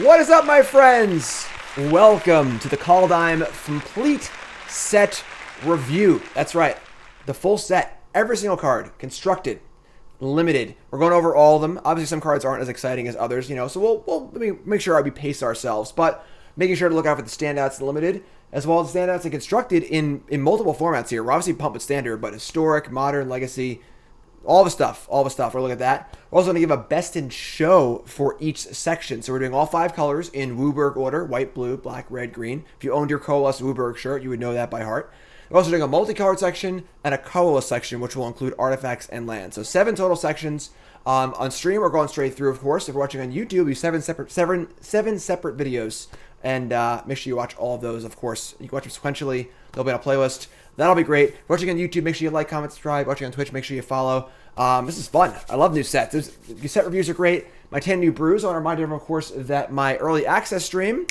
What is up, my friends? Welcome to the Kaldheim Complete Set Review. That's right, the full set, every single card, constructed, limited. We're going over all of them. Obviously, some cards aren't as exciting as others, so we'll make sure we pace ourselves, but making sure to look out for the standouts and limited, as well as the standouts and constructed in multiple formats here. We're obviously pumped with standard, but historic, modern, legacy, all the stuff. We're looking at that. We're also going to give a best in show for each section. So we're doing all 5 colors in Wooburg order: white, blue, black, red, green. If you owned your Coalesce Wooburg shirt, you would know that by heart. We're also doing a multicolored section and a colorless section, which will include artifacts and land. So 7 total sections. On stream, we're going straight through, of course. If you're watching on YouTube, it'll be seven separate videos. And make sure you watch all of those, of course. You can watch them sequentially. They'll be on a playlist. That'll be great. If you're watching on YouTube, make sure you like, comment, subscribe. Watching on Twitch, make sure you follow. This is fun. I love new sets. New set reviews are great. My 10 new brews. I want to remind everyone, of course, that my early access stream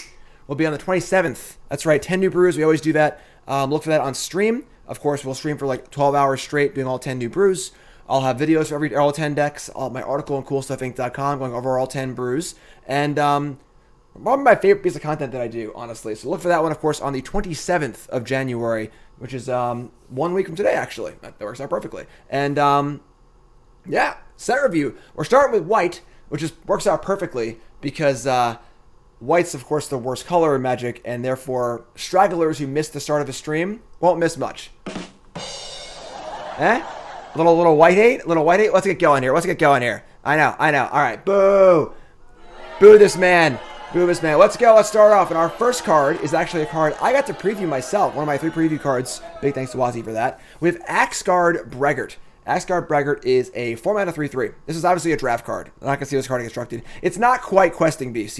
will be on the 27th. That's right, 10 new brews. We always do that. Look for that on stream. Of course, we'll stream for like 12 hours straight doing all 10 new brews. I'll have videos for all 10 decks. My article on CoolStuffInc.com going over all 10 brews. And probably my favorite piece of content that I do, honestly. So look for that one, of course, on the 27th of January, which is 1 week from today, actually. That works out perfectly. And yeah, set review. We're starting with white, which works out perfectly because white's, of course, the worst color in Magic, and therefore stragglers who missed the start of the stream won't miss much. Little white hate? Let's get going here. I know. All right, boo. Boo this man. Let's go. Let's start off. And our first card is actually a card I got to preview myself. One of my 3 preview cards. Big thanks to Wazzy for that. We have Axgard Braggart. Axgard Braggart is a 4-mana 3/3. This is obviously a draft card. I'm not going to see this card constructed. It's not quite Questing Beast,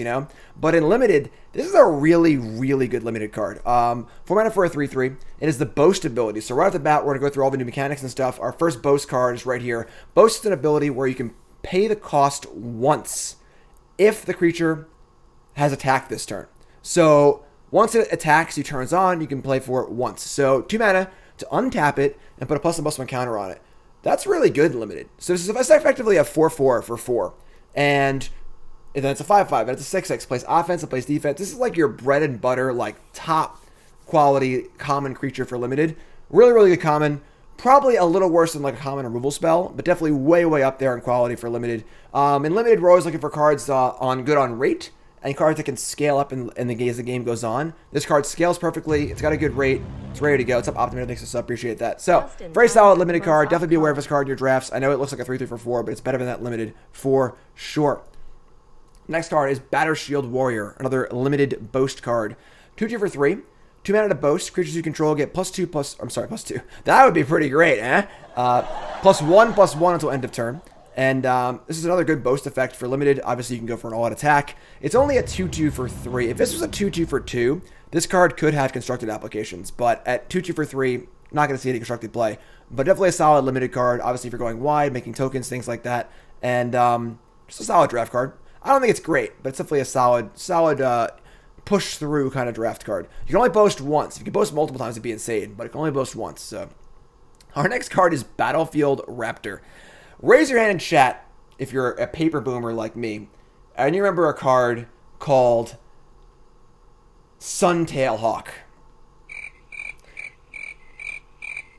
But in limited, this is a really, really good limited card. 4-mana for a 3/3. It is the Boast ability. So right off the bat, we're going to go through all the new mechanics and stuff. Our first Boast card is right here. Boast is an ability where you can pay the cost once if the creature has attacked this turn. So once it attacks, you turns on, you can play for it once. So 2 mana to untap it and put a +1/+1 counter on it. That's really good in limited. So this is effectively a 4/4 for 4. And then it's a 5/5, and it's a 6/6. Plays offense, it plays defense. This is like your bread and butter, like top quality common creature for limited. Really, really good common. Probably a little worse than like a common removal spell, but definitely way, way up there in quality for limited. In limited, we're always looking for cards on rate, and cards that can scale up as the game goes on. This card scales perfectly. It's got a good rate. It's ready to go. It's up Optimator. Thanks to appreciate that. So, very solid limited card. Definitely be aware of this card in your drafts. I know it looks like a 3/3 for 4, but it's better than that limited for sure. Next card is Battershield Warrior, another limited Boast card. 2/2 for 3. 2 mana to Boast. Creatures you control get +2. That would be pretty great, +1/+1 until end of turn. And this is another good Boast effect for limited. Obviously, you can go for an all-out attack. It's only a 2/2 for 3. If this was a 2/2 for 2, this card could have constructed applications. But at 2/2 for 3, not going to see any constructed play. But definitely a solid limited card. Obviously, if you're going wide, making tokens, things like that. And just a solid draft card. I don't think it's great, but it's definitely a solid push-through kind of draft card. You can only boast once. If you can boast multiple times, it'd be insane. But it can only boast once. So our next card is Battlefield Raptor. Raise your hand in chat if you're a paper boomer like me, and you remember a card called Suntail Hawk.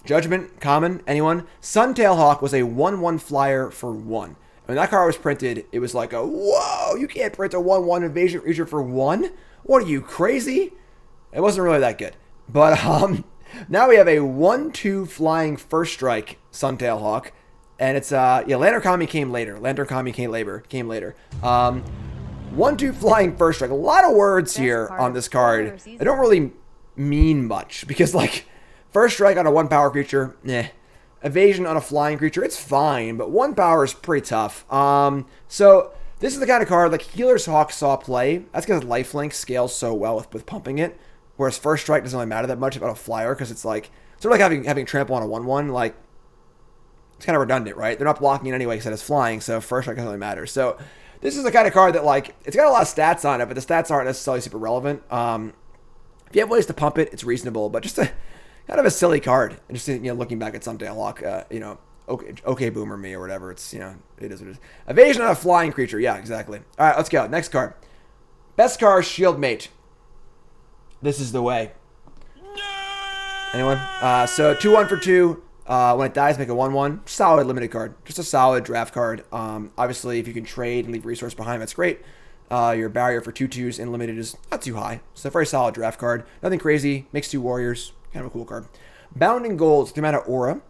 Judgment, common, anyone? Suntail Hawk was a 1/1 flyer for 1. When that card was printed, it was like whoa, you can't print a 1/1 invasion creature for 1? What are you, crazy? It wasn't really that good. But now we have a 1/2 flying first strike Suntail Hawk. And it's, Lantern Kami came later. 1/2 flying first strike. A lot of words here on this card. They don't really mean much. Because, first strike on a 1-power creature, Evasion on a flying creature, it's fine. But 1 power is pretty tough. So, this is the kind of card, Healer's Hawk saw play. That's because Lifelink scales so well with pumping it. Whereas first strike doesn't really matter that much about a flyer. Because it's sort of like having trample on a 1/1. It's kind of redundant, right? They're not blocking in any way because it's flying, so first strike doesn't really matter. So this is the kind of card that, it's got a lot of stats on it, but the stats aren't necessarily super relevant. If you have ways to pump it, it's reasonable, but just kind of a silly card. And just, looking back at Suntail Hawk, okay, boomer me or whatever. It's, it is what it is. Evasion on a flying creature. Yeah, exactly. All right, let's go. Next card. Beskar Shield Mate. This is the way. Anyone? So 2-1 for 2. When it dies, make a 1-1. Solid limited card. Just a solid draft card. Obviously, if you can trade and leave a resource behind, that's great. Your barrier for 2/2s in limited is not too high. So a very solid draft card. Nothing crazy. Makes 2 warriors. Kind of a cool card. Bounding Gold, the amount of aura.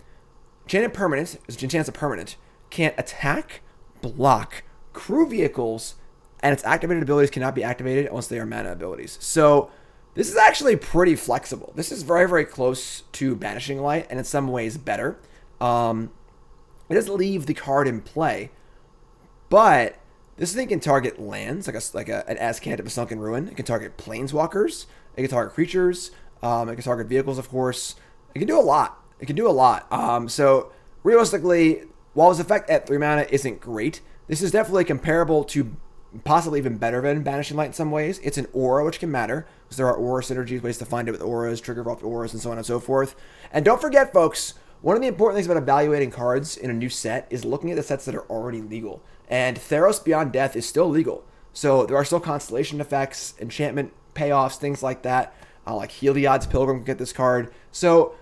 Enchanted permanent is enchants a permanent. Can't attack, block, crew vehicles, and its activated abilities cannot be activated unless they are mana abilities. So this is actually pretty flexible. This is very, very close to Banishing Light, and in some ways better. It does leave the card in play, but this thing can target lands, like an Azcant of a Sunken Ruin. It can target planeswalkers. It can target creatures. It can target vehicles, of course. It can do a lot. So realistically, while its effect at 3 mana isn't great, this is definitely comparable to, possibly even better than Banishing Light in some ways. It's an aura, which can matter, because there are aura synergies, ways to find it with auras, trigger off auras, and so on and so forth. And don't forget, folks, one of the important things about evaluating cards in a new set is looking at the sets that are already legal. And Theros Beyond Death is still legal. So there are still constellation effects, enchantment payoffs, things like that. Like Heliod's Pilgrim can get this card. So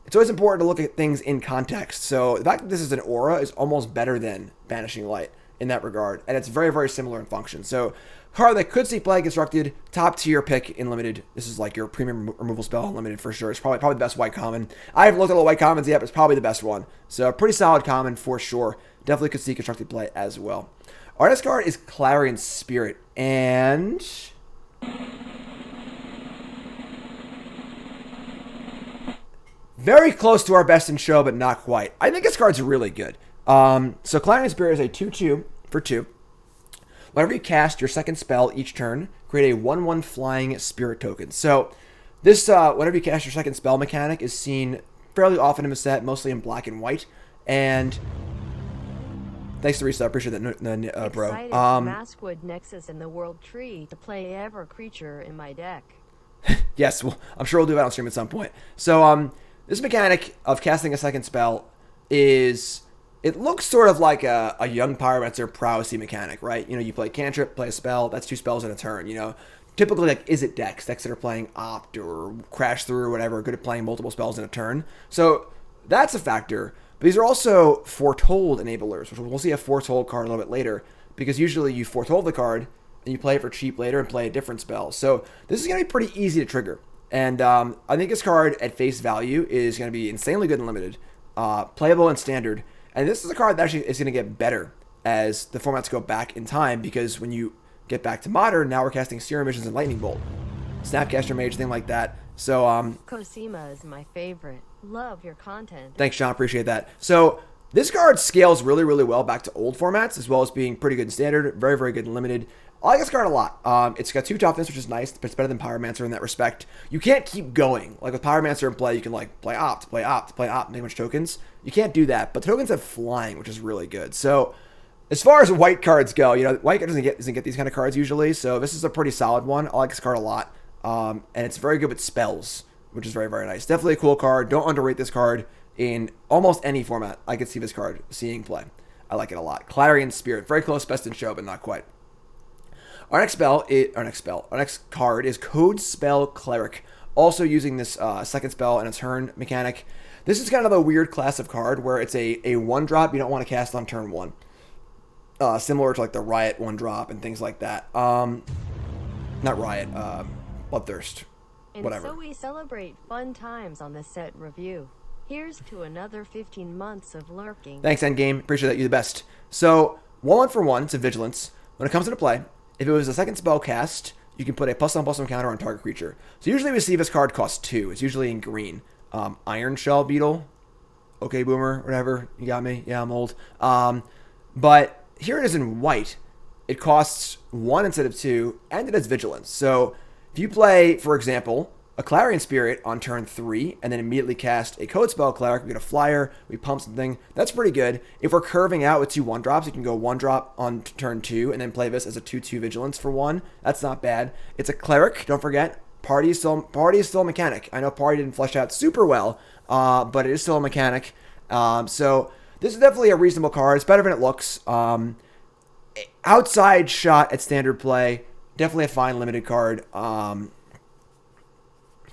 it's always important to look at things in context. So the fact that this is an aura is almost better than Banishing Light in that regard. And it's very, very similar in function. So card that could see play constructed, top tier pick in limited. This is like your premium removal spell in limited for sure. It's probably the best white common. I haven't looked at all the white commons yet, but it's probably the best one. So pretty solid common for sure. Definitely could see constructed play as well. Our next card is Clarion Spirit. And very close to our best in show, but not quite. I think this card's really good. So Clarion Spirit is a 2/2 for 2. Whenever you cast your second spell each turn, create a 1/1 flying spirit token. So this, whenever you cast your second spell mechanic, is seen fairly often in the set, mostly in black and white. And thanks to Risa, I appreciate that, bro. Excited to Maskwood Nexus in the World Tree to play ever creature in my deck. Yes, well, I'm sure we'll do that on stream at some point. So this mechanic of casting a second spell is, it looks sort of like a young Pyromancer prowessy mechanic, right? You know, you play cantrip, play a spell, that's 2 spells in a turn, you know. Typically, like, is it decks that are playing Opt or Crash Through or whatever, good at playing multiple spells in a turn. So that's a factor. But these are also Foretold enablers, which we'll see a Foretold card a little bit later, because usually you foretold the card and you play it for cheap later and play a different spell. So this is going to be pretty easy to trigger. And I think this card at face value is going to be insanely good and limited, playable and standard. And this is a card that actually is going to get better as the formats go back in time, because when you get back to Modern, now we're casting Serum Visions and Lightning Bolt, Snapcaster Mage, thing like that. So Cosima is my favorite. Love your content. Thanks, John. Appreciate that. So this card scales really, really well back to old formats, as well as being pretty good in standard, very, very good in limited. I like this card a lot. It's got 2 toughness, which is nice, but it's better than Pyromancer in that respect. You can't keep going. Like with Pyromancer in play, you can like play Opt, make a bunch of tokens. You can't do that, but the tokens have flying, which is really good. So as far as white cards go, you know, white doesn't get these kind of cards usually, so this is a pretty solid one. I like this card a lot. And it's very good with spells, which is very, very nice. Definitely a cool card. Don't underrate this card in almost any format. I could see this card seeing play. I like it a lot. Clarion Spirit, very close, best in show, but not quite. Our next card is Code Spell Cleric. Also using this second spell and a turn mechanic. This is kind of a weird class of card where it's a 1-drop you don't want to cast on turn 1. Similar to like the Riot 1-drop and things like that. Not Riot, Bloodthirst. Whatever. And so we celebrate fun times on the set review. Here's to another 15 months of lurking. Thanks, Endgame. Appreciate that. You're the best. So, 1/1 for 1. It's a Vigilance. When it comes into play, if it was a second spell cast, you can put a +1/+1 counter on target creature. So usually we see this card cost 2. It's usually in green. Iron Shell Beetle. Okay, Boomer. Whatever. You got me. Yeah, I'm old. But here it is in white. It costs 1 instead of 2, and it has Vigilance. So if you play, for example, a Clarion Spirit on turn 3, and then immediately cast a Code Spell Cleric, we get a flyer, we pump something, that's pretty good. If we're curving out with 2 1-drops, you can go 1-drop on turn 2, and then play this as a 2/2 Vigilance for 1. That's not bad. It's a Cleric, don't forget. Party is still a mechanic. I know Party didn't flesh out super well, but it is still a mechanic. So this is definitely a reasonable card. It's better than it looks. Outside shot at standard play. Definitely a fine limited card. It's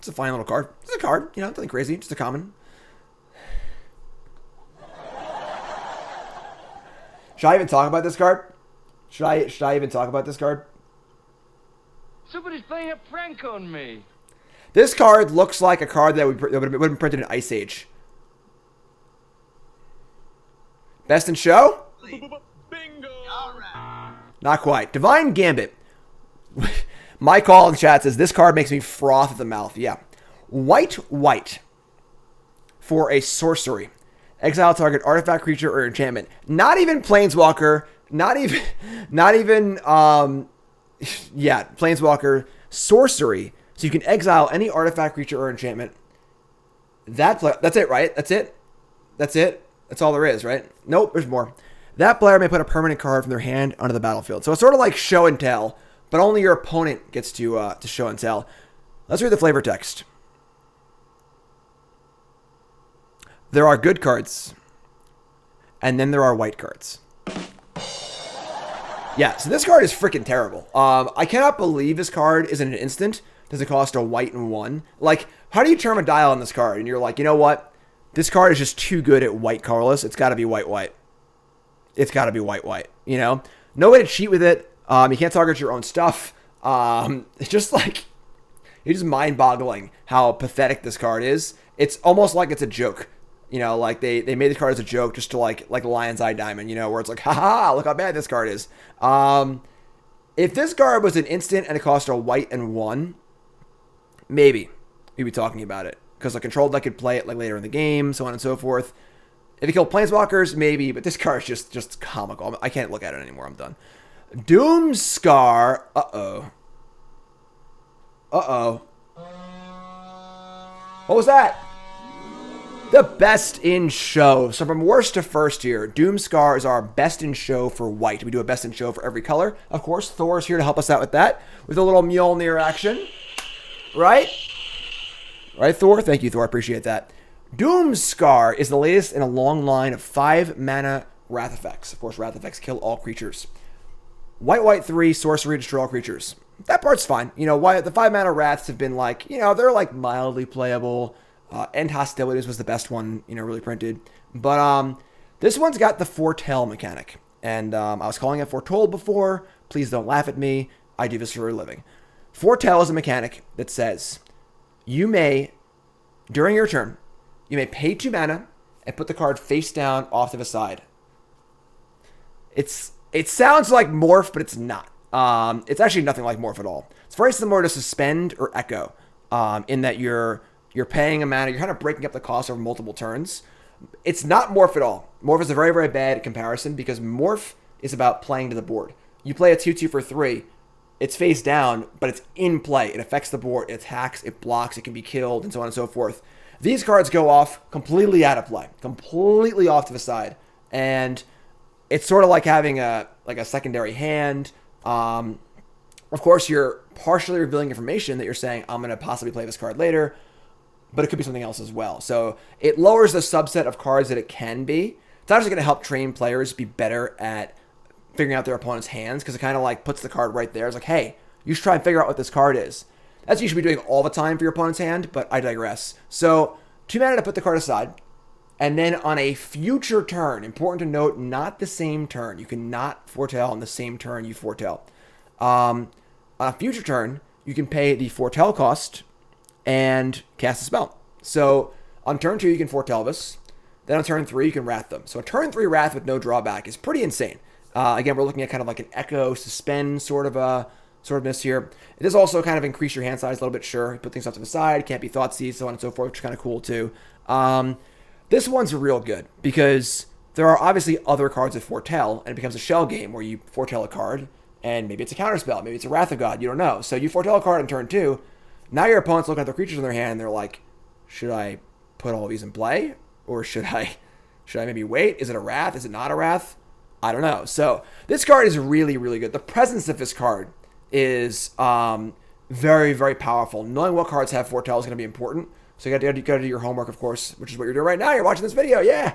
a fine little card. It's a card, you know, nothing crazy, just a common. Should I even talk about this card? Should I even talk about this card? Somebody's playing a prank on me. This card looks like a card that would have been printed in Ice Age. Best in show? Bingo! Not quite. Divine Gambit. My call in chat says, this card makes me froth at the mouth. Yeah. White. For a sorcery. Exile target artifact, creature, or enchantment. Not even Planeswalker. Not even, Planeswalker. So you can exile any artifact, creature, or enchantment. That's it, right? That's it? That's all there is, right? Nope, there's more. That player may put a permanent card from their hand onto the battlefield. So it's sort of like show and tell, but only your opponent gets to show and tell. Let's read the flavor text. There are good cards, and then there are white cards. Yeah, so this card is freaking terrible. I cannot believe this card is in an instant. Does it cost a white and 1? Like, how do you turn a dial on this card? And you're like, you know what? This card is just too good at white colorless. It's got to be white. It's got to be white. You know? No way to cheat with it. You can't target your own stuff. It's just like, it's just mind-boggling how pathetic this card is. It's almost like it's a joke. You know, like they made the card as a joke just to like Lion's Eye Diamond, you know, where it's like, haha, look how bad this card is. If this card was an instant and it cost a white and 1, maybe we'd be talking about it. Because a control deck could play it like later in the game, so on and so forth. If it killed Planeswalkers, maybe, but this card is just comical. I can't look at it anymore. I'm done. Doomscar. Uh-oh. What was that? The best in show. So from worst to first here, Doomscar is our best in show for white. We do a best in show for every color. Of course, Thor's here to help us out with that. With a little Mjolnir action. Right? Right, Thor? Thank you, Thor. I appreciate that. Doomscar is the latest in a long line of 5 mana Wrath effects. Of course, Wrath effects kill all creatures. White 3, sorcery, destroy all creatures. That part's fine. You know, the 5 mana Wraths have been like, you know, they're like mildly playable. End Hostilities was the best one, you know, really printed. But this one's got the Foretell mechanic. And I was calling it Foretold before. Please don't laugh at me. I do this for a living. Foretell is a mechanic that says you may, during your turn, you may pay 2 mana and put the card face down off to the side. It sounds like Morph, but it's not. It's actually nothing like Morph at all. It's very similar to Suspend or Echo in that you're paying a mana. You're kind of breaking up the cost over multiple turns. It's not Morph at all. Morph is a very, very bad comparison because Morph is about playing to the board. You play a 2/2 for 3. It's face down, but it's in play. It affects the board. It attacks. It blocks. It can be killed, and so on and so forth. These cards go off completely out of play. Completely off to the side. And it's sort of like having a secondary hand. Of course, you're partially revealing information that you're saying, I'm going to possibly play this card later. But it could be something else as well. So it lowers the subset of cards that it can be. It's actually going to help train players be better at figuring out their opponent's hands because it kind of like puts the card right there. It's like, hey, you should try and figure out what this card is. That's what you should be doing all the time for your opponent's hand, but I digress. So 2 mana to put the card aside. And then on a future turn, important to note, not the same turn. You cannot foretell on the same turn you foretell. On a future turn, you can pay the foretell cost and cast a spell. So on turn 2, you can foretell this. Then on turn 3, you can wrath them. So a turn 3 wrath with no drawback is pretty insane. Again, we're looking at kind of like an Echo, Suspend sort of miss here. It does also kind of increase your hand size a little bit, sure. Put things off to the side, can't be Thoughtseize, so on and so forth, which is kind of cool too. This one's real good because there are obviously other cards that foretell, and it becomes a shell game where you foretell a card, and maybe it's a counterspell, maybe it's a Wrath of God, you don't know. So you foretell a card on turn 2. Now your opponent's looking at the creatures in their hand, and they're like, should I put all these in play? Or should I maybe wait? Is it a Wrath? Is it not a Wrath? I don't know. So this card is really, really good. The presence of this card is very, very powerful. Knowing what cards have foretell is going to be important. So you got to do your homework, of course, which is what you're doing right now. You're watching this video. Yeah.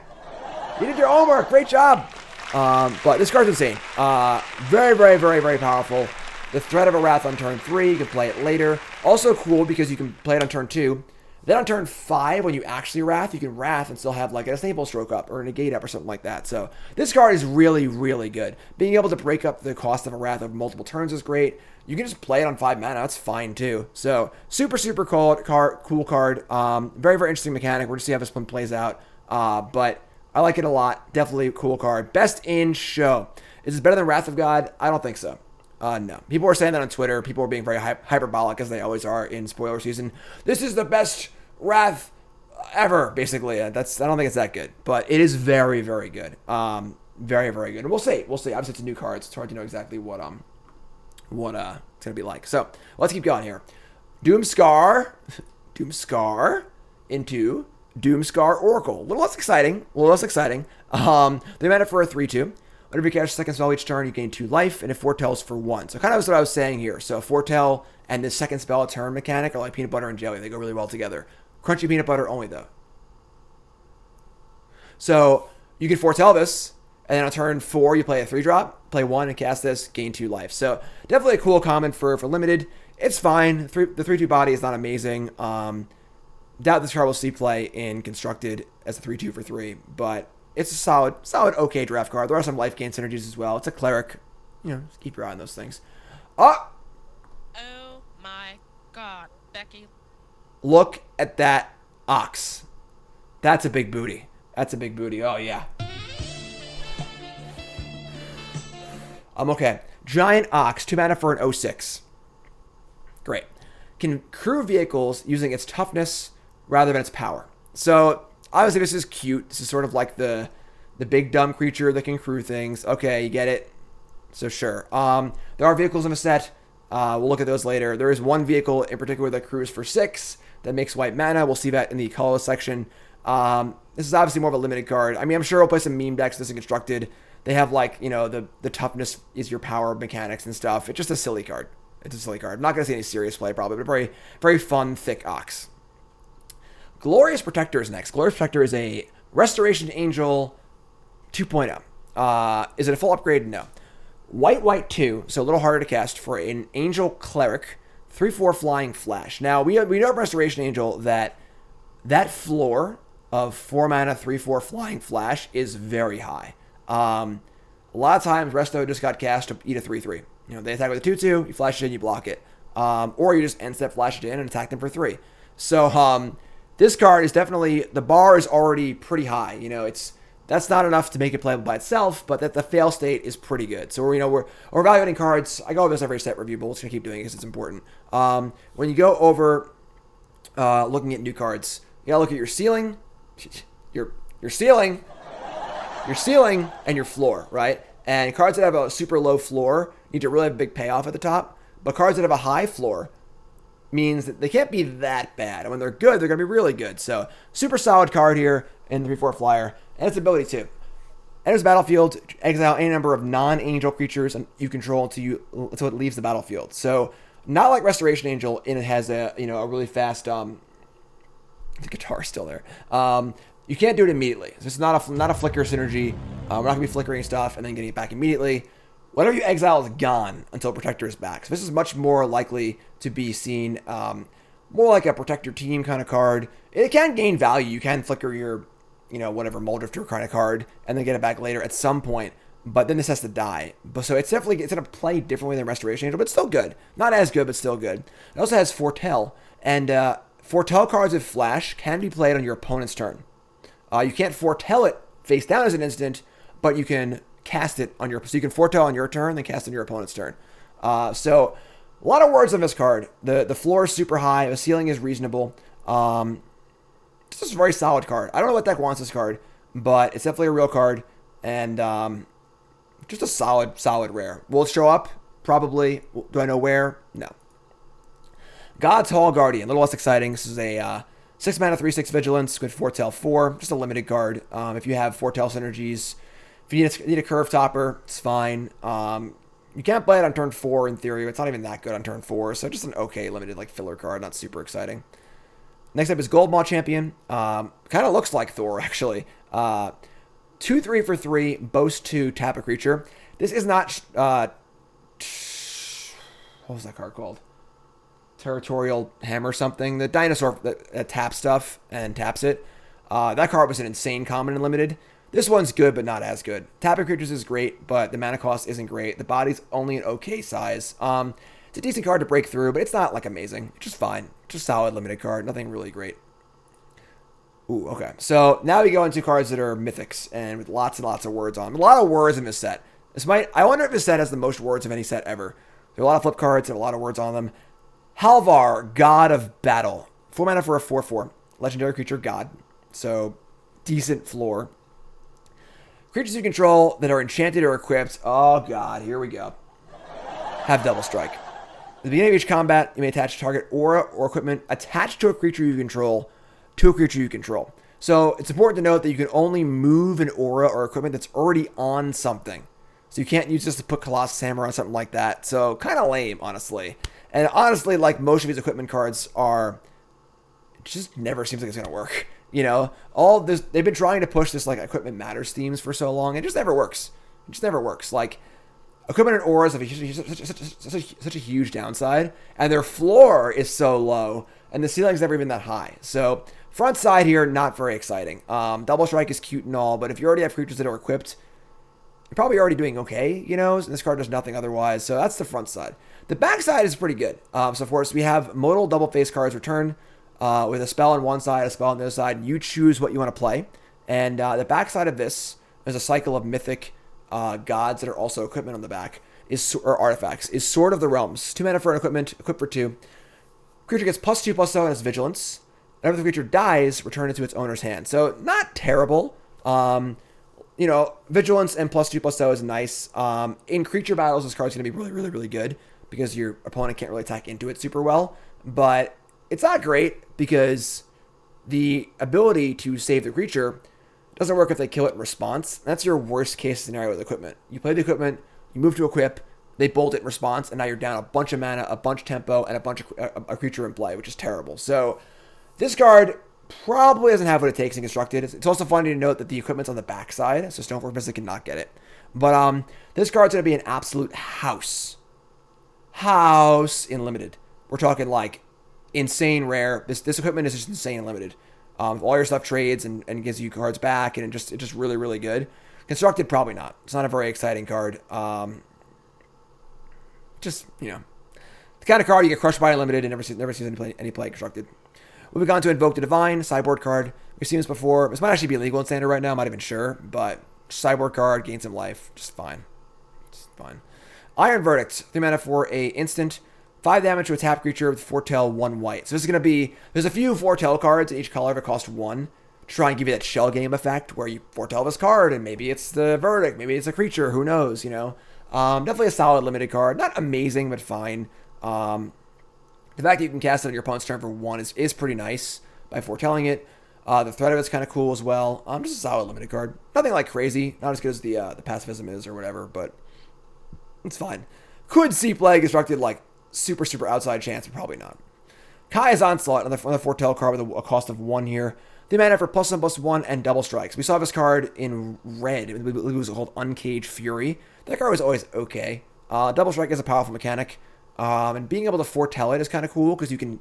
You did your homework. Great job. But this card's insane. Very, very, very, very powerful. the threat of a Wrath on turn 3, you can play it later. Also cool because you can play it on turn 2. Then on turn 5, when you actually Wrath, you can Wrath and still have like a Staple Stroke up or a Negate up or something like that. So this card is really, really good. Being able to break up the cost of a Wrath over multiple turns is great. You can just play it on 5 mana. That's fine too. So super, super cool card. Very, very interesting mechanic. We're just see how this one plays out. But I like it a lot. Definitely a cool card. Best in show. Is this better than Wrath of God? I don't think so. No. People were saying that on Twitter. People were being very hyperbolic, as they always are in spoiler season. This is the best Wrath ever, basically. I don't think it's that good, but it is very, very good. Very, very good. And we'll see. Obviously, it's a new card. So it's hard to know exactly what it's gonna be like. So let's keep going here. Doomscar into Doomscar Oracle. A little less exciting. They meant it for a 3/2. Whenever you cast a second spell each turn, you gain 2 life, and it foretells for 1. So kind of what I was saying here. So foretell and the second spell a turn mechanic are like peanut butter and jelly. They go really well together. Crunchy peanut butter only, though. So you can foretell this, and then on turn 4, you play a 3-drop, play 1 and cast this, gain 2 life. So definitely a cool common for limited. It's fine. The 3/2 body is not amazing. Doubt this card will see play in Constructed as a 3/2 for 3, but it's a solid, okay draft card. There are some life gain synergies as well. It's a Cleric. Just keep your eye on those things. Oh my God, Becky. Look at that Ox. That's a big booty. Oh, yeah. I'm okay. Giant Ox, 2 mana for an 0/6. Great. Can crew vehicles using its toughness rather than its power. So obviously this is cute. This is sort of like the big dumb creature that can crew things. Okay, you get it. So sure. There are vehicles in the set. We'll look at those later. There is one vehicle in particular that crews for 6 that makes white mana. We'll see that in the colorless section. This is obviously more of a limited card. I mean, I'm sure we'll play some meme decks this is Constructed. They have like, the toughness is your power mechanics and stuff. It's just a silly card. I'm not going to see any serious play probably, but very, very fun, thick Ox. Glorious Protector is next. Glorious Protector is a Restoration Angel 2.0. Is it a full upgrade? No. White 2, so a little harder to cast for an Angel Cleric, 3/4 flying flash. Now, we know of Restoration Angel that floor of 4 mana, 3/4 flying flash is very high. A lot of times, Resto just got cast to eat a 3/3. They attack with a 2/2, you flash it in, you block it. Or you just end step flash it in and attack them for 3. So, this card is definitely, the bar is already pretty high. That's not enough to make it playable by itself, but that the fail state is pretty good. So we're evaluating cards. I go over this every set review, but we're just gonna keep doing it because it's important. When you go over looking at new cards, you gotta look at your ceiling, your ceiling, and your floor, right? And cards that have a super low floor need to really have a big payoff at the top, but cards that have a high floor means that they can't be that bad. And when they're good, they're going to be really good. So, super solid card here in the 3/4 flyer. And its ability, too. Enters the battlefield, exile any number of non-angel creatures you control until it leaves the battlefield. So, not like Restoration Angel, and it has a really fast, the guitar's still there. You can't do it immediately. So it's not a flicker synergy. We're not going to be flickering stuff and then getting it back immediately. Whatever you exile is gone until Protector is back. So this is much more likely to be seen more like a Protector team kind of card. It can gain value. You can flicker your, whatever, Muldrifter kind of card and then get it back later at some point. But then this has to die. So it's going to play differently than Restoration Angel, but still good. Not as good, but still good. It also has Foretell. And Foretell cards with Flash can be played on your opponent's turn. You can't foretell it face down as an instant, but you can cast it on so you can foretell on your turn, then cast it on your opponent's turn. So a lot of words on this card. The floor is super high. The ceiling is reasonable. This is a very solid card. I don't know what deck wants this card, but it's definitely a real card, and just a solid rare. Will it show up? Probably. Do I know where? No. God's Hall Guardian. A little less exciting. This is a 6 mana, 3/6 Vigilance with Foretell 4. Just a limited card. If you have Foretell synergies, if you need a Curve Topper, it's fine. You can't play it on turn 4 in theory. It's not even that good on turn 4. So just an okay limited filler card. Not super exciting. Next up is Goldmaw Champion. Kind of looks like Thor, actually. 2/3 for 3. Boast 2. Tap a creature. This is not... what was that card called? Territorial Hammer something. The dinosaur that taps stuff and taps it. That card was an insane common and limited. This one's good, but not as good. Tapping creatures is great, but the mana cost isn't great. The body's only an okay size. It's a decent card to break through, but it's not like amazing. It's just fine. Just solid limited card. Nothing really great. Ooh, okay. So now we go into cards that are mythics and with lots and lots of words on them. A lot of words in this set. I wonder if this set has the most words of any set ever. There are a lot of flip cards and a lot of words on them. Halvar, God of Battle. 4 mana for a 4/4. Legendary creature, God. So, decent floor. Creatures you control that are enchanted or equipped. Oh god, here we go. Have double strike. At the beginning of each combat, you may attach target aura or equipment attached to a creature you control to a creature you control. So, it's important to note that you can only move an aura or equipment that's already on something. So you can't use this to put Colossus Hammer on something like that. So, kind of lame, honestly. And honestly, like most of these equipment cards are, it just never seems like it's going to work. You know, all this, they've been trying to push this like equipment matters themes for so long. It just never works. It just never works. Like equipment and auras have such a huge downside, and their floor is so low, and the ceiling's never even that high. So front side here, not very exciting. Double strike is cute and all, but if you already have creatures that are equipped, you're probably already doing okay, you know, and this card does nothing otherwise. So that's the front side. The back side is pretty good. So of course we have modal double face cards return. With a spell on one side, a spell on the other side. You choose what you want to play. And the back side of this is a cycle of mythic gods that are also equipment on the back, or artifacts, is Sword of the Realms. 2 mana for an equipment, equipped for 2. Creature gets +2/+0 and its vigilance. Whenever the creature dies, return it to its owner's hand. So not terrible. You know, vigilance and +2/+0 is nice. In creature battles, this card's going to be really, really, really good because your opponent can't really attack into it super well. But it's not great because the ability to save the creature doesn't work if they kill it in response. That's your worst case scenario with equipment. You play the equipment, you move to equip, they bolt it in response, and now you're down a bunch of mana, a bunch of tempo, and a bunch of a creature in play, which is terrible. So this card probably doesn't have what it takes in Constructed. It's also funny to note that the equipment's on the backside, so Stoneforge Mystic cannot get it. But this card's going to be an absolute house in limited. We're talking like insane rare. This equipment is just insane and limited. All your stuff trades and gives you cards back, and it's just really, really good. Constructed, probably not. It's not a very exciting card. Just, you know, the kind of card you get crushed by unlimited and never sees any play Constructed. Moving on to Invoke the Divine, sideboard card. We've seen this before. This might actually be illegal in Standard right now. I'm not even sure, but sideboard card, gain some life. Just fine. Just fine. Iron Verdict, 3 mana for a instant. 5 damage to a tap creature with foretell 1 white. So this is going to be, there's a few foretell cards in each color that cost 1 to try and give you that shell game effect where you foretell this card and maybe it's the verdict, maybe it's a creature, who knows, you know. Definitely a solid limited card. Not amazing, but fine. The fact that you can cast it on your opponent's turn for 1 is pretty nice by foretelling it. The threat of it's kind of cool as well. Just a solid limited card. Nothing like crazy. Not as good as the pacifism is or whatever, but it's fine. Could see play Constructed like super outside chance, but probably not. Kai's Onslaught, another foretell card with a cost of 1 here. The mana for +1/+1 and double strikes. We saw this card in red. It was called Uncaged Fury. That card was always okay. Double strike is a powerful mechanic. And being able to foretell it is kind of cool because you can,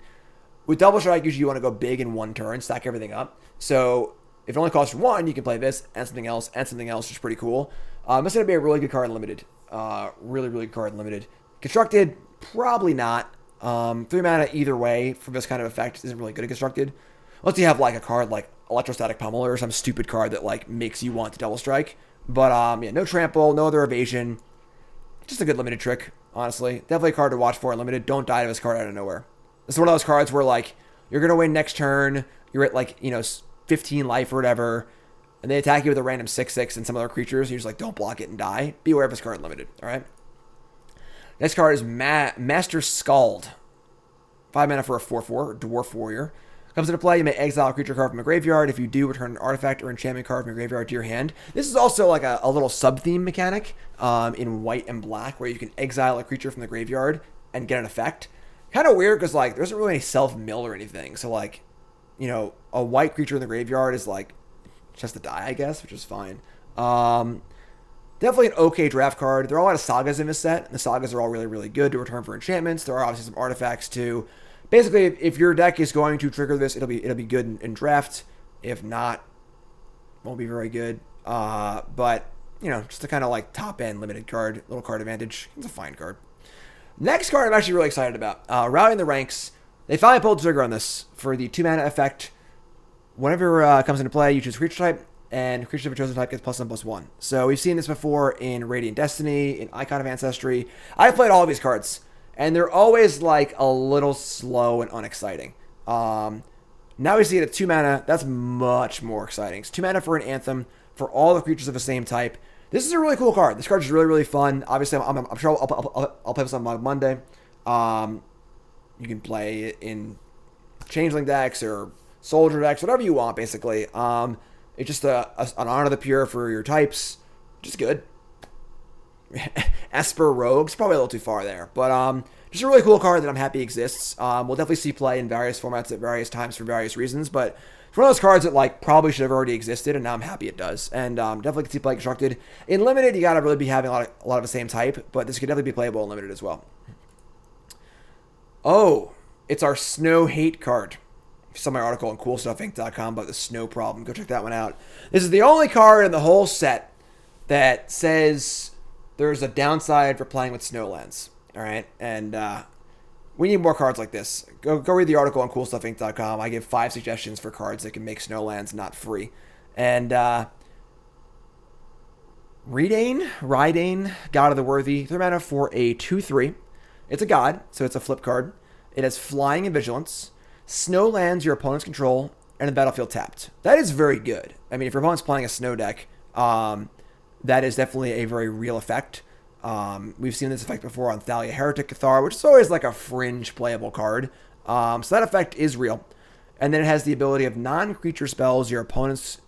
with double strike, usually you want to go big in 1 turn, stack everything up. So if it only costs 1, you can play this and something else, which is pretty cool. This is going to be a really good card in limited. Really, really good card in limited. Constructed, probably not. 3 mana either way for this kind of effect isn't really good at Constructed. Unless you have like a card like Electrostatic Pummeler or some stupid card that like makes you want to double strike. But yeah, no trample, no other evasion. Just a good limited trick, honestly. Definitely a card to watch for in limited. Don't die to this card out of nowhere. This is one of those cards where like you're gonna win next turn. You're at like 15 life or whatever, and they attack you with a random 6/6 and some other creatures. And you're just like, don't block it and die. Be aware of this card in limited. All right. Next card is Master Scald. 5 mana for a 4/4 Dwarf Warrior. Comes into play, you may exile a creature card from a graveyard. If you do, return an artifact or enchantment card from your graveyard to your hand. This is also like a little sub-theme mechanic in white and black where you can exile a creature from the graveyard and get an effect. Kind of weird because like there isn't really any self-mill or anything. So like, a white creature in the graveyard is like just to die, I guess, which is fine. Definitely an okay draft card. There are a lot of sagas in this set, and the sagas are all really, really good to return for enchantments. There are obviously some artifacts too. Basically, if your deck is going to trigger this, it'll be good in draft. If not, won't be very good. But you know, just a kind of like top end limited card, little card advantage. It's a fine card. Next card I'm actually really excited about. Routing the Ranks. They finally pulled the trigger on this for the 2-mana effect. Whenever it comes into play, you choose creature type, and creature of a chosen type gets +1/+1. So we've seen this before in Radiant Destiny, in Icon of Ancestry. I've played all of these cards, and they're always like a little slow and unexciting. Now we see it at 2 mana. That's much more exciting. It's 2 mana for an Anthem for all the creatures of the same type. This is a really cool card. This card is really, really fun. Obviously, I'm sure I'll play this on Monday. You can play it in Changeling decks or Soldier decks, whatever you want, basically. It's just an Honor the Pure for your types. Just good. Esper Rogue's probably a little too far there. But just a really cool card that I'm happy exists. We'll definitely see play in various formats at various times for various reasons. But it's one of those cards that like probably should have already existed, and now I'm happy it does. And definitely can see play constructed. In Limited, you got to really be having a lot of the same type. But this could definitely be playable in Limited as well. Oh, it's our Snow Hate card. I saw my article on CoolStuffInc.com about the snow problem. Go check that one out. This is the only card in the whole set that says there's a downside for playing with snowlands. All right, and we need more cards like this. Go read the article on CoolStuffInc.com. I give 5 suggestions for cards that can make snowlands not free. And Rydane, God of the Worthy, 3 mana for a 2/3. It's a god, so it's a flip card. It has flying and vigilance. Snow lands your opponent's control, and the battlefield tapped. That is very good. I mean, if your opponent's playing a snow deck, that is definitely a very real effect. We've seen this effect before on Thalia Heretic Cathar, which is always like a fringe playable card. So that effect is real. And then it has the ability of non-creature spells your opponent's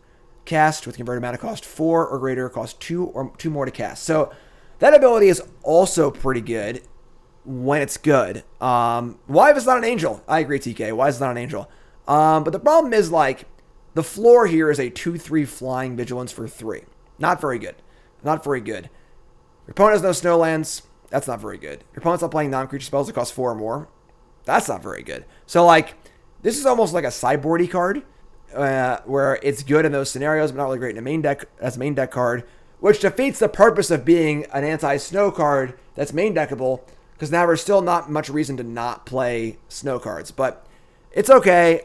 cast with converted mana cost 4 or greater, cost 2 or 2 more to cast. So that ability is also pretty good when it's good. Why if it's not an angel? I agree, TK. Why is it not an angel? But the problem is, like, the floor here is a 2/3 flying vigilance for 3. Not very good. Not very good. Your opponent has no snowlands. That's not very good. Your opponent's not playing non-creature spells that cost 4 or more. That's not very good. So, like, this is almost like a sideboardy card, where it's good in those scenarios, but not really great in a main deck as a main deck card, which defeats the purpose of being an anti-snow card that's main deckable, because now there's still not much reason to not play snow cards. But it's okay.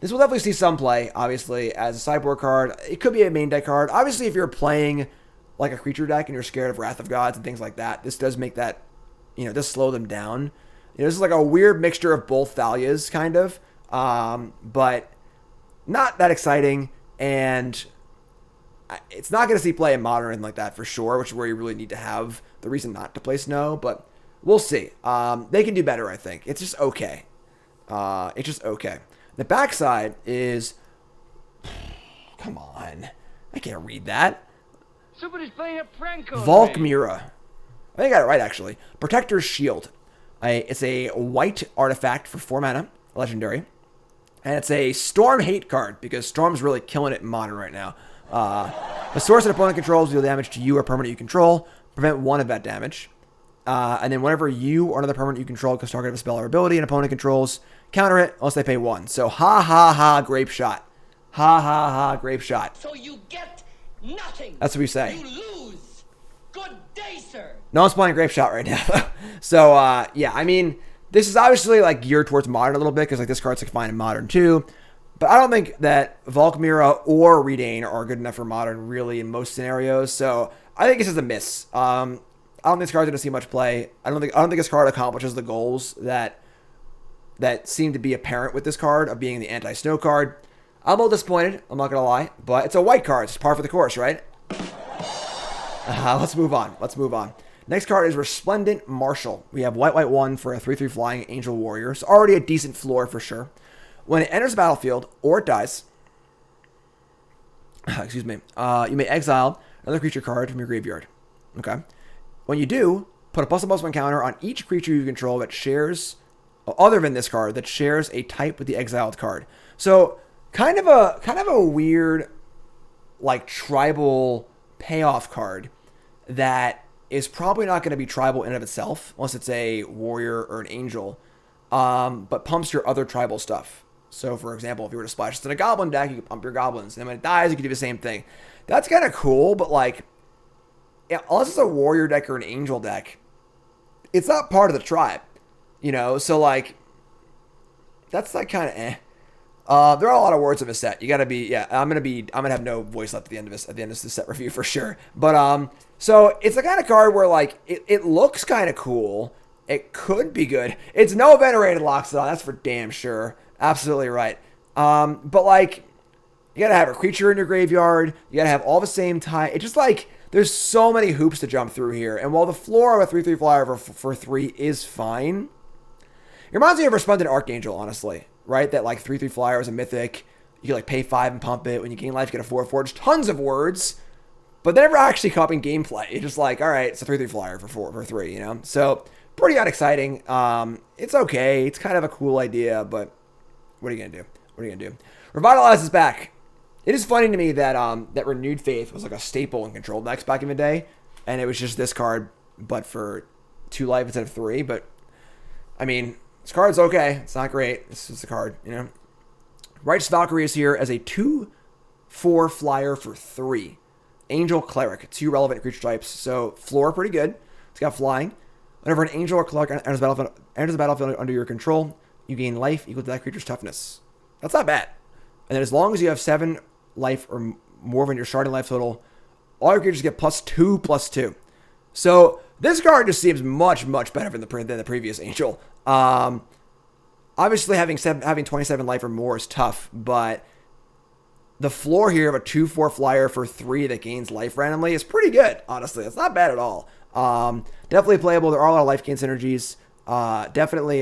This will definitely see some play, obviously, as a sideboard card. It could be a main deck card. Obviously, if you're playing like a creature deck and you're scared of Wrath of Gods and things like that, this does make that, does slow them down. This is like a weird mixture of both Thalias, kind of. But not that exciting. And it's not going to see play in Modern and like that for sure, which is where you really need to have the reason not to play Snow. But we'll see. They can do better, I think. It's just okay. The backside is... Come on. I can't read that. Somebody's playing a prank on me. Valkmira. I think I got it right, actually. Protector's Shield. It's a white artifact for 4 mana, legendary. And it's a Storm Hate card, because Storm's really killing it in Modern right now. The source an opponent controls deal damage to you or permanent you control. Prevent 1 of that damage. And then whenever you or another permanent you control goes target of a spell or ability an opponent controls, counter it unless they pay 1. So grape shot. Grape shot. So you get nothing. That's what we say. You lose. Good day, sir. No one's playing grape shot right now. So yeah, I mean, this is obviously like geared towards Modern a little bit, because like this card's like fine in Modern too. But I don't think that Valkmira or Redane are good enough for Modern really in most scenarios. So I think this is a miss. I don't think this card's going to see much play. I don't think this card accomplishes the goals that seem to be apparent with this card of being the anti-snow card. I'm a little disappointed, I'm not going to lie, but it's a white card. It's par for the course, right? Let's move on. Next card is Resplendent Marshall. We have white 1 for a 3/3 flying angel warrior. So already a decent floor for sure. When it enters the battlefield or it dies, you may exile another creature card from your graveyard. Okay. When you do, put a +1/+1 counter on each creature you control that shares, other than this card, that shares a type with the exiled card. So kind of a weird, like, tribal payoff card that is probably not going to be tribal in and of itself, unless it's a warrior or an angel, but pumps your other tribal stuff. So, for example, if you were to splash this in a goblin deck, you could pump your goblins. And then when it dies, you can do the same thing. That's kind of cool, but like, yeah, unless it's a warrior deck or an angel deck, it's not part of the tribe, you know? So, like, that's like kind of eh. There are a lot of words in this set. You gotta be, yeah. I'm gonna have no voice left at the end of this set review for sure. But so it's the kind of card where like it looks kind of cool. It could be good. It's no venerated locks it on. That's for damn sure. Absolutely right. But like, you gotta have a creature in your graveyard. You gotta have all the same time. It's just like there's so many hoops to jump through here. And while the floor of a 3/3 flyer for 3 is fine, it reminds me of Resplendent Archangel, honestly. Right? That like 3/3 flyer is a mythic. You can like pay 5 and pump it. When you gain life, you get a 4/4. Just tons of words, but they never actually come up in gameplay. It's just like, all right, it's a 3/3 flyer for 3, you know? So pretty unexciting. It's okay. It's kind of a cool idea, but what are you gonna do? What are you gonna do? Revitalize is back. It is funny to me that that Renewed Faith was like a staple in control decks back in the day, and it was just this card, but for 2 life instead of 3. But I mean, this card's okay. It's not great. This is the card, you know. Righteous Valkyrie is here as a 2/4 flyer for 3. Angel Cleric, 2 relevant creature types. So floor pretty good. It's got flying. Whenever an angel or cleric enters the battlefield under your control, you gain life equal to that creature's toughness. That's not bad. And then as long as you have 7 life or more than your starting life total, all your creatures get +2/+2. So this card just seems much better than the previous angel. Obviously having 27 life or more is tough, but the floor here of a 2/4 flyer for 3 that gains life randomly is pretty good. Honestly, it's not bad at all. Definitely playable. There are a lot of life gain synergies. Definitely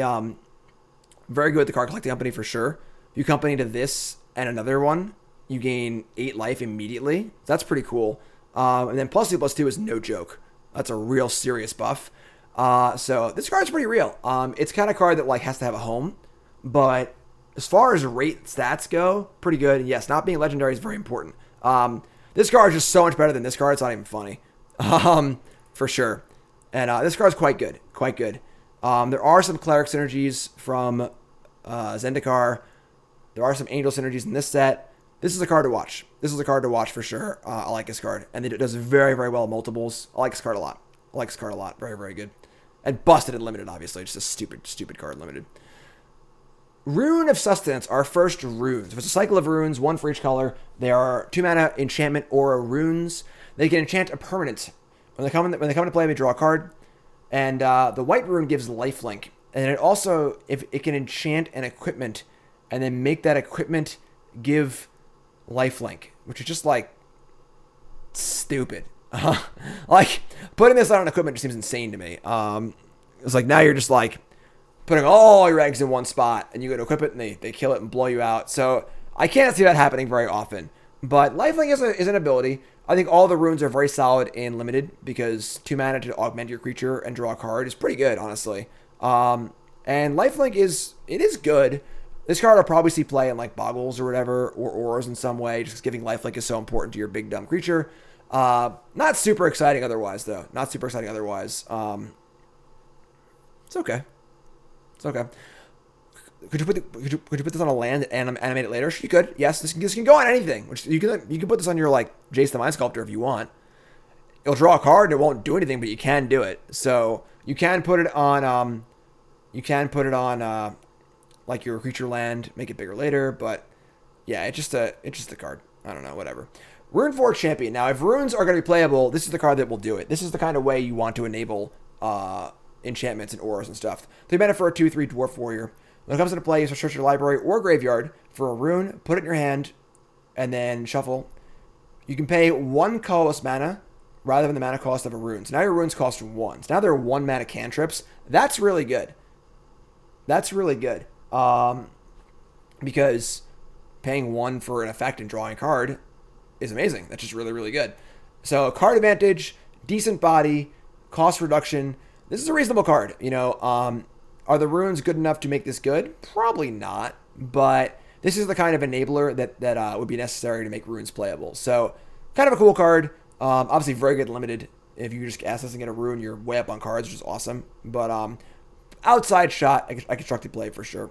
very good with the card collecting company for sure. If you company to this and another one, you gain 8 life immediately. That's pretty cool. And then +2/+2 is no joke. That's a real serious buff. So this card's pretty real. It's kind of card that like has to have a home, but as far as rate stats go, pretty good. And yes, not being legendary is very important. This card is just so much better than this card. It's not even funny, for sure. And this card's quite good, quite good. There are some Cleric synergies from Zendikar. There are some Angel synergies in this set. This is a card to watch. This is a card to watch for sure. I like this card, and it does very well in multiples. I like this card a lot. I like this card a lot. Very good. And busted and limited, obviously. Just a stupid card limited. Rune of Sustenance, our first runes. If it's a cycle of runes, 1 for each color. They are 2 mana enchantment aura runes. They can enchant a permanent. When they come into play, they draw a card. And the white rune gives lifelink. And it also, if it can enchant an equipment and then make that equipment give lifelink, which is just like stupid. Like putting this on an equipment just seems insane to me. It's like now you're just like putting all your eggs in one spot, and you go to equip it, and they kill it and blow you out. So I can't see that happening very often. But lifelink is an ability. I think all the runes are very solid in limited because 2 mana to augment your creature and draw a card is pretty good, honestly. And lifelink is good. This card will probably see play in like boggles or whatever, or auras in some way, just giving lifelink is so important to your big dumb creature. Not super exciting otherwise, though. Not super exciting otherwise. It's okay. It's okay. Could you put this on a land and animate it later? You could. Yes, this can go on anything. Which you can put this on your like Jace the Mind Sculptor if you want. It'll draw a card and it won't do anything, but you can do it. So you can put it on like your creature land, make it bigger later, but yeah, it's just a card. I don't know, whatever. Rune 4 Champion. Now, if runes are going to be playable, this is the card that will do it. This is the kind of way you want to enable enchantments and auras and stuff. 3 mana for a 2/3 Dwarf Warrior. When it comes into play, you search your library or graveyard for a rune, put it in your hand, and then shuffle. You can pay 1 colorless mana rather than the mana cost of a rune. So now your runes cost 1. So now they're 1 mana cantrips. That's really good. That's really good. Because paying 1 for an effect and drawing a card is amazing. That's just really good. So card advantage, decent body, cost reduction. This is a reasonable card. You know, are the runes good enough to make this good? Probably not. But this is the kind of enabler that would be necessary to make runes playable. So kind of a cool card. Obviously, very good limited. If you just cast this and get a Rune, you're way up on cards, which is awesome. But outside shot, I constructed play for sure.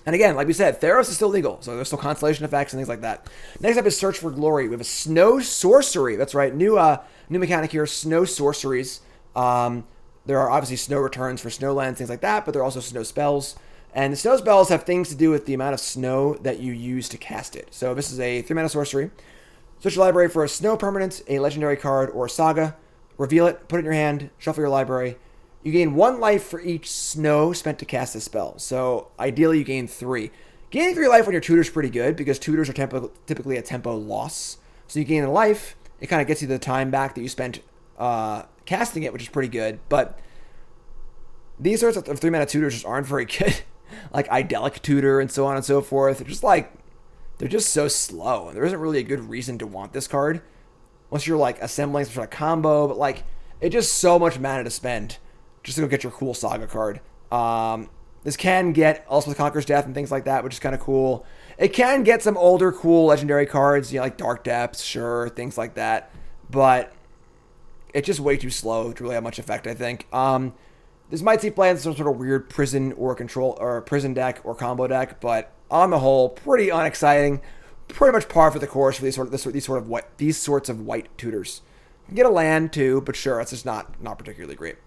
And again, like we said, Theros is still legal, so there's still constellation effects and things like that. Next up is Search for Glory. We have a Snow Sorcery. That's right, new mechanic here, Snow Sorceries. There are obviously snow returns for snowlands, things like that, but there are also snow spells. And the snow spells have things to do with the amount of snow that you use to cast it. So this is a 3-mana sorcery. Search your library for a snow permanent, a legendary card, or a saga. Reveal it, put it in your hand, shuffle your library. You gain 1 life for each snow spent to cast a spell. So ideally you gain 3. Gaining 3 life on your tutor is pretty good because tutors are typically a tempo loss. So you gain a life. It kind of gets you the time back that you spent casting it, which is pretty good. But these sorts of 3-mana tutors just aren't very good. Like Idyllic Tutor and so on and so forth. They're just so slow. And there isn't really a good reason to want this card. Unless you're like assembling some sort of combo. But like, it's just so much mana to spend just to go get your cool Saga card. This can get Elspeth Conqueror's Death and things like that, which is kind of cool. It can get some older cool legendary cards, you know, like Dark Depths, sure, things like that. But it's just way too slow to really have much effect, I think. This might see play in some sort of weird prison or control or prison deck or combo deck, but on the whole, pretty unexciting. Pretty much par for the course for these sorts of white tutors. You can get a land too, but sure, it's just not particularly great.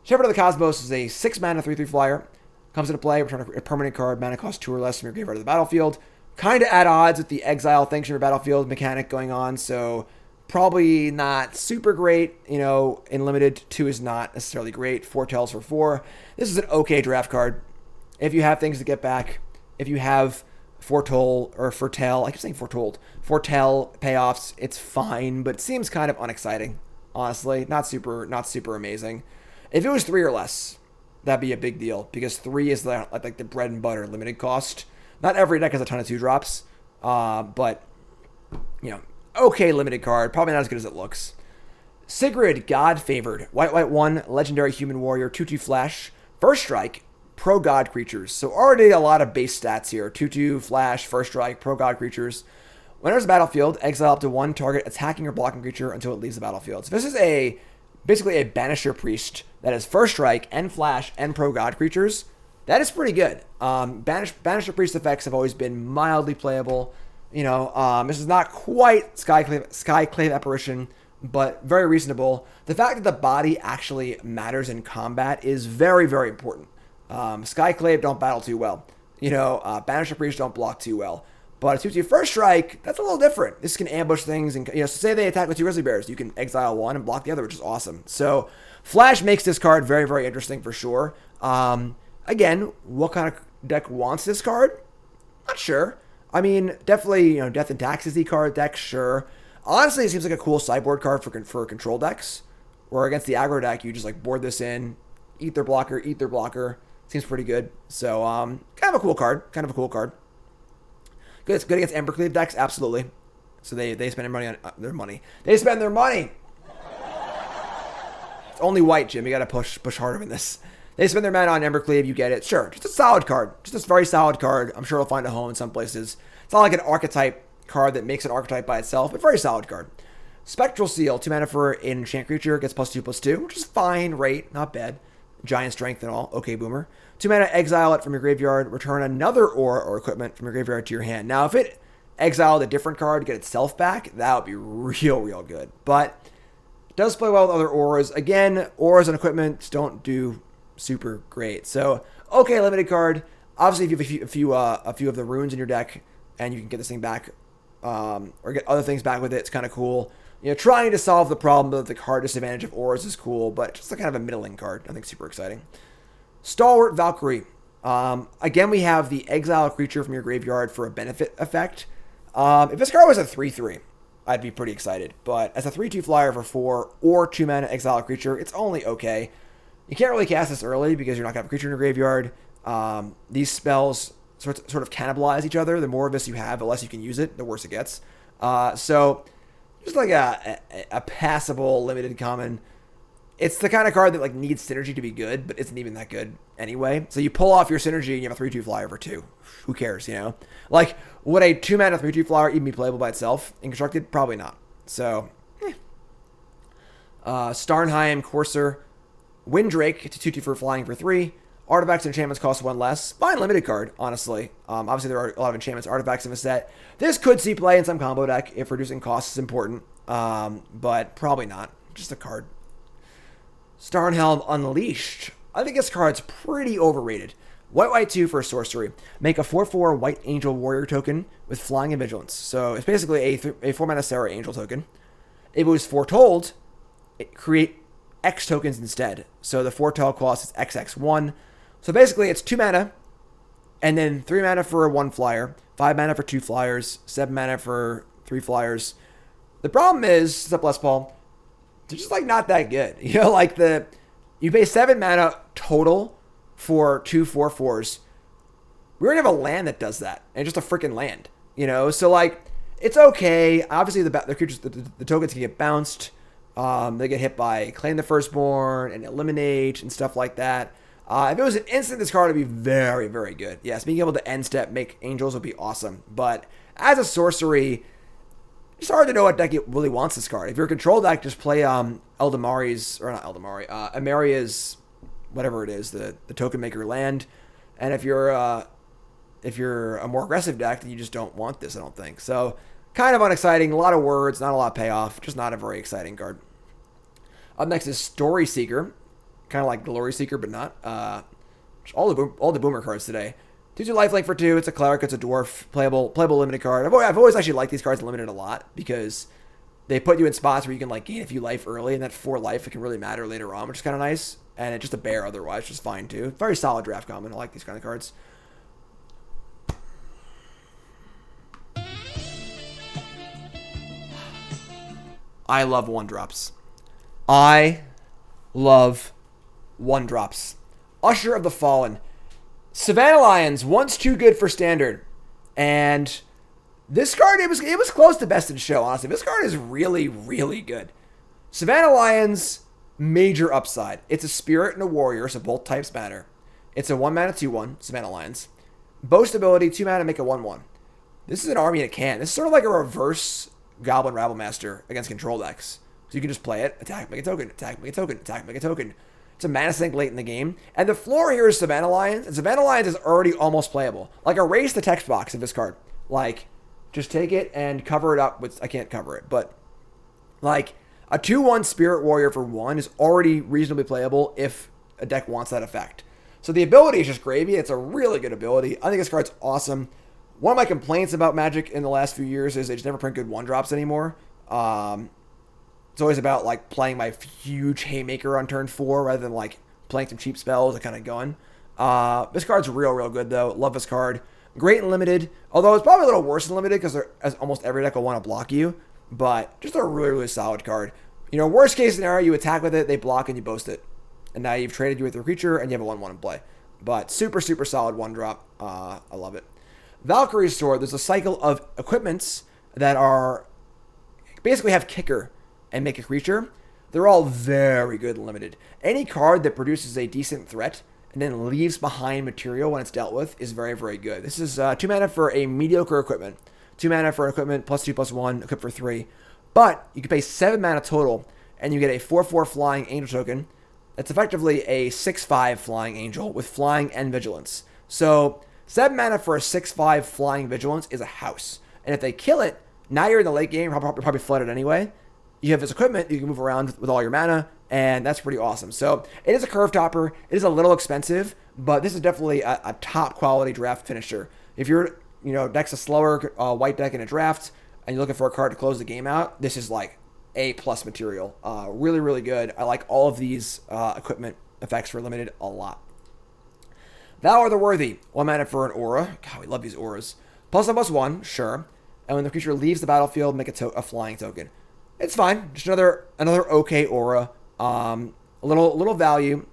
Shepherd of the Cosmos is a 6-mana 3/3 flyer. Comes into play, return a permanent card, mana cost 2 or less from your graveyard to the battlefield. Kind of at odds with the exile things from your battlefield mechanic going on, so probably not super great, you know, in limited. 2 is not necessarily great. 4 tells for 4. This is an okay draft card. If you have things to get back, if you have foretell, I keep saying foretold, foretell payoffs, it's fine, but it seems kind of unexciting, honestly. Not super amazing. If it was 3 or less, that'd be a big deal, because 3 is like the bread and butter limited cost. Not every deck has a ton of 2-drops, but, you know, okay limited card, probably not as good as it looks. Sigrid, God Favored, white 1, legendary human warrior, 2/2 flash, first strike, pro god creatures. So already a lot of base stats here. 2/2 flash, first strike, pro god creatures. When it enters the battlefield, exile up to 1 target attacking or blocking creature until it leaves the battlefield. So this is basically a Banisher Priest that is first strike and flash and pro god creatures. That is pretty good. Banisher Priest effects have always been mildly playable. You know, this is not quite Skyclave Apparition, but very reasonable. The fact that the body actually matters in combat is very, very important. Skyclave don't battle too well. You know, Banisher Priest don't block too well. But a 2/2 first strike, that's a little different. This can ambush things, and, you know, so say they attack with 2 Grizzly Bears, you can exile 1 and block the other, which is awesome. So Flash makes this card very, very interesting for sure. Again, what kind of deck wants this card? Not sure. I mean, definitely, you know, Death and Taxes card deck, sure. Honestly, it seems like a cool sideboard card for control decks, where against the aggro deck, you just like board this in, eat their blocker. Seems pretty good. So, kind of a cool card. Good against Embercleave decks, absolutely. So they spend their money on their money. They spend their money. It's only white, Jim. You got to push harder than this. They spend their mana on Embercleave. You get it. Sure, just a solid card. Just a very solid card. I'm sure it'll find a home in some places. It's not like an archetype card that makes an archetype by itself, but very solid card. Spectral Seal, 2 mana for an enchant creature, gets +2/+2, which is fine rate, not bad. Giant strength and all. Okay, boomer. 2 mana, exile it from your graveyard. Return another aura or equipment from your graveyard to your hand. Now, if it exiled a different card to get itself back, that would be real good. But it does play well with other auras. Again, auras and equipment don't do super great. So, okay, limited card. Obviously, if you have a few of the runes in your deck, and you can get this thing back, or get other things back with it, it's kind of cool. You know, trying to solve the problem of the card disadvantage of auras is cool, but just kind of a middling card. I think super exciting. Stalwart Valkyrie. Again, we have the exile creature from your graveyard for a benefit effect. If this card was a 3/3, I'd be pretty excited. But as a 3/2 flyer for 4 or 2 mana exile creature, it's only okay. You can't really cast this early because you're not going to have a creature in your graveyard. These spells sort of cannibalize each other. The more of this you have, the less you can use it, the worse it gets. So just like a passable limited common. It's the kind of card that like needs synergy to be good, but isn't even that good anyway. So you pull off your synergy and you have a 3/2 flyer for 2. Who cares, you know? Like, would a 2 mana 3/2 flyer even be playable by itself in constructed? Probably not. So, Starnheim, Courser, Windrake to 2/2 for flying for 3. Artifacts and enchantments cost 1 less. Fine limited card, honestly. Obviously, there are a lot of enchantments, artifacts in the set. This could see play in some combo deck if reducing costs is important, but probably not. Just a card. Starnhelm Unleashed. I think this card's pretty overrated. White 2 for a sorcery. Make a 4/4 White Angel Warrior token with flying and vigilance. So it's basically a 4-mana Sarah Angel token. If it was foretold, create X tokens instead. So the foretell cost is XX1. So basically it's 2 mana, and then 3 mana for a 1 flyer, 5 mana for 2 flyers, 7 mana for 3 flyers. The problem is, except Les Paul, they're just like not that good. You know, like you pay 7 mana total for 2 4/4s. We already have a land that does that, and just a freaking land. You know, so like it's okay. Obviously the creatures, the tokens can get bounced. They get hit by Claim the Firstborn and Eliminate and stuff like that. If it was an instant, this card would be very, very good. Yes, being able to end step, make angels would be awesome. But as a sorcery, it's hard to know what deck it really wants this card. If you're a control deck, just play Eldamari's, or not Eldamari, Amaria's, whatever it is, the token maker land. And if you're a more aggressive deck, then you just don't want this, I don't think. So kind of unexciting, a lot of words, not a lot of payoff, just not a very exciting card. Up next is Story Seeker. Kind of like Glory Seeker, but not. All the boomer cards today. 2/2 lifelink for 2. It's a cleric. It's a dwarf. Playable limited card. I've always actually liked these cards limited a lot because they put you in spots where you can like gain a few life early, and that 4 life it can really matter later on, which is kind of nice. And it's just a bear otherwise, which is fine too. Very solid draft common. I like these kind of cards. I love 1-drops. I love 1-drops. Usher of the Fallen. Savannah Lions, once too good for standard. And this card, it was close to best in show, honestly. This card is really, really good. Savannah Lions, major upside. It's a spirit and a warrior, so both types matter. It's a 1-mana 2/1, Savannah Lions. Boast ability, 2 mana, make a 1/1. This is an army in a can. This is sort of like a reverse Goblin Rabblemaster against control decks. So you can just play it, attack, make a token, attack, make a token, attack, make a token. It's a mana sink late in the game. And the floor here is Savannah Lions, and Savannah Lions is already almost playable. Like, erase the text box of this card. Like, just take it and cover it up with, I can't cover it, but like, a 2/1 Spirit Warrior for 1 is already reasonably playable if a deck wants that effect. So the ability is just gravy. It's a really good ability. I think this card's awesome. One of my complaints about Magic in the last few years is they just never print good 1-drops anymore. It's always about like playing my huge Haymaker on turn 4 rather than like playing some cheap spells and kind of going. This card's real good though. Love this card. Great and limited, although it's probably a little worse than limited because almost every deck will want to block you. But just a really solid card. You know, worst case scenario, you attack with it, they block, and you boast it. And now you've traded you with your creature, and you have a 1/1 in play. But super solid 1-drop. I love it. Valkyrie's Sword, there's a cycle of equipments that are basically have kicker and make a creature. They're all very good and limited. Any card that produces a decent threat and then leaves behind material when it's dealt with is very good. This is 2 mana for a mediocre equipment. 2 mana for an equipment, +2/+1, equip for 3. But you can pay 7 mana total, and you get a 4/4 flying angel token. It's effectively a 6/5 flying angel with flying and vigilance. So 7 mana for a 6/5 flying vigilance is a house. And if they kill it, now you're in the late game, you're probably flooded anyway. You have this equipment, you can move around with all your mana, and that's pretty awesome. So it is a curve topper. It is a little expensive, but this is definitely a top quality draft finisher. If you're, deck's a slower white deck in a draft, and you're looking for a card to close the game out, this is like A+ material. Really good. I like all of these equipment effects for limited a lot. Valor the Worthy. 1 mana for an aura. God, we love these auras. +1/+1, sure. And when the creature leaves the battlefield, make a flying token. It's fine. Just another okay aura. A little value.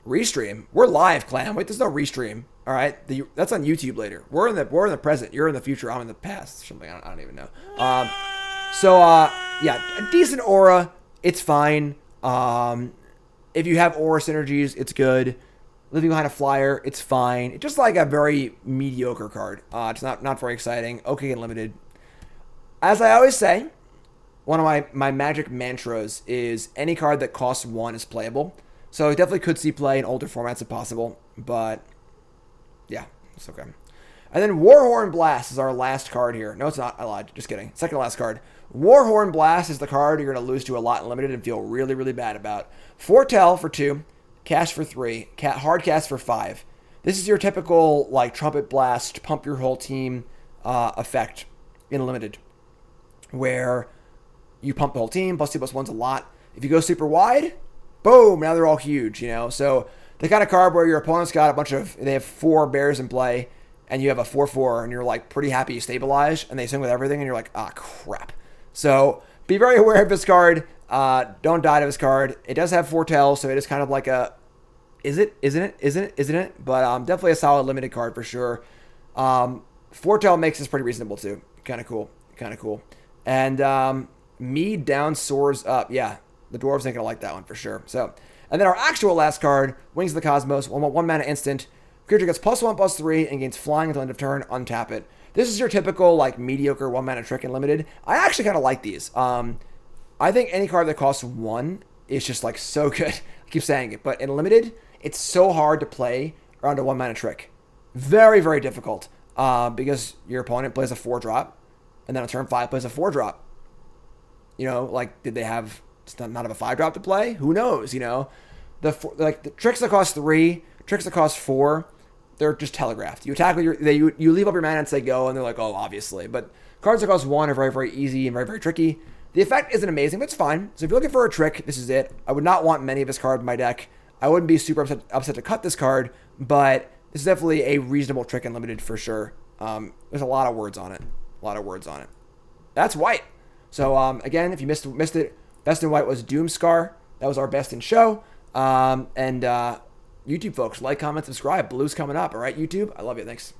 Restream. We're live, Clam. Wait, there's no restream. All right, that's on YouTube later. We're in the present. You're in the future. I'm in the past. Something I don't even know. Yeah, a decent aura. It's fine. If you have aura synergies, it's good. Leaving behind a flyer, it's fine. It's just like a very mediocre card. It's not very exciting. Okay and limited. As I always say, one of my magic mantras is any card that costs 1 is playable. So it definitely could see play in older formats if possible. But yeah, it's okay. And then Warhorn Blast is our last card here. No, it's not. I lied. Just kidding. Second to last card. Warhorn Blast is the card you're going to lose to a lot in limited and feel really, really bad about. Foretell for 2. Cash for 3. Hard cast for 5. This is your typical like trumpet blast, pump your whole team effect in limited, where you pump the whole team, plus 2/+1's a lot. If you go super wide, boom, now they're all huge, you know? So the kind of card where your opponent's got they have 4 bears in play, and you have a 4/4, and you're like pretty happy you stabilize, and they swing with everything, and you're like, ah, crap. So be very aware of this card. Don't die to this card. It does have foretell, so it is kind of like a, isn't it? But definitely a solid limited card for sure. Foretell makes this pretty reasonable too. Kind of cool. And Mead down, soars up. Yeah, the dwarves ain't gonna like that one for sure. So, and then our actual last card, Wings of the Cosmos, 1 mana instant. Creature gets +1/+3 and gains flying until end of turn. Untap it. This is your typical like mediocre 1 mana trick in limited. I actually kind of like these. I think any card that costs 1 is just like so good. I keep saying it, but in limited, it's so hard to play around a 1 mana trick. Very, very difficult. Because your opponent plays a 4-drop, and then on turn 5 plays a 4-drop. You know, like did they have not have a 5-drop to play? Who knows? You know, the tricks that cost 3, tricks that cost 4, they're just telegraphed. You attack with you leave up your mana and say go, and they're like, oh, obviously. But cards that cost 1 are very, very easy and very, very tricky. The effect isn't amazing, but it's fine. So if you're looking for a trick, this is it. I would not want many of his cards in my deck. I wouldn't be super upset to cut this card, but this is definitely a reasonable trick and limited for sure. There's a lot of words on it. That's white. So again, if you missed it, best in white was Doomscar. That was our best in show. YouTube folks, like, comment, subscribe. Blue's coming up. All right, YouTube. I love you. Thanks.